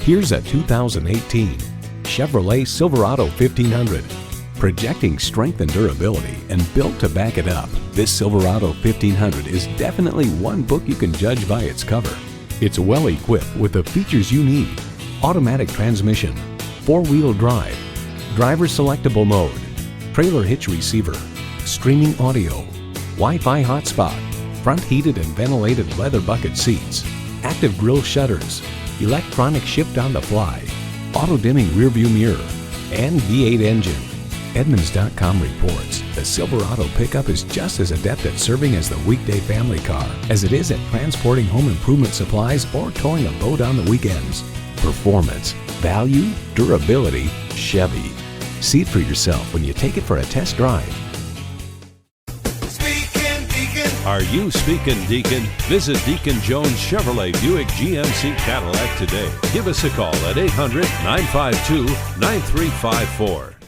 Here's a 2018 Chevrolet Silverado 1500. Projecting strength and durability and built to back it up, this Silverado 1500 is definitely one book you can judge by its cover. It's well equipped with the features you need: automatic transmission, four-wheel drive, driver selectable mode, trailer hitch receiver, streaming audio, Wi-Fi hotspot, front heated and ventilated leather bucket seats, active grille shutters, electronic shift on the fly, auto-dimming rearview mirror, and V8 engine. Edmunds.com reports the Silverado pickup is just as adept at serving as the weekday family car as it is at transporting home improvement supplies or towing a boat on the weekends. Performance, value, durability, Chevy. See it for yourself when you take it for a test drive. Are you speaking Deacon? Visit Deacon Jones Chevrolet Buick GMC Cadillac today. Give us a call at 800-952-9354.